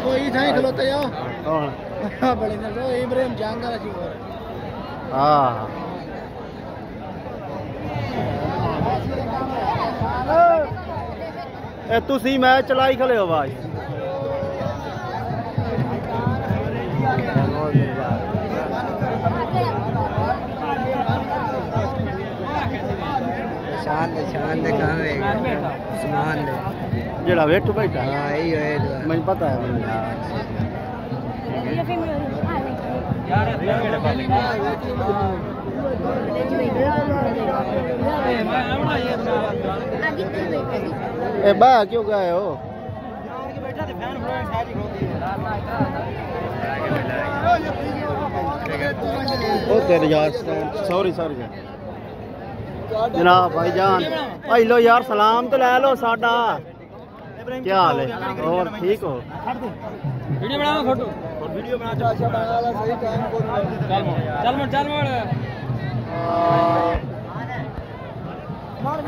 कोई था खलोते जाओ कौन बड़े ना तो इब्राहिम जहांगीर जी हां ए तुसी मैच चलाई खले हो भाई शान दे काम है सामान दे जेड़ा वेट बैठा हां यही है मुझे पता है ए बा क्यों गए हो ओ तेरे यार सॉरी जनाब भाईजान भाई लो यार सलाम तो ले लो साडा क्या हाल है और ठीक हो वीडियो बनाओ फोटो और वीडियो बना अच्छा बना वाला सही टाइम को चल मोड़ मार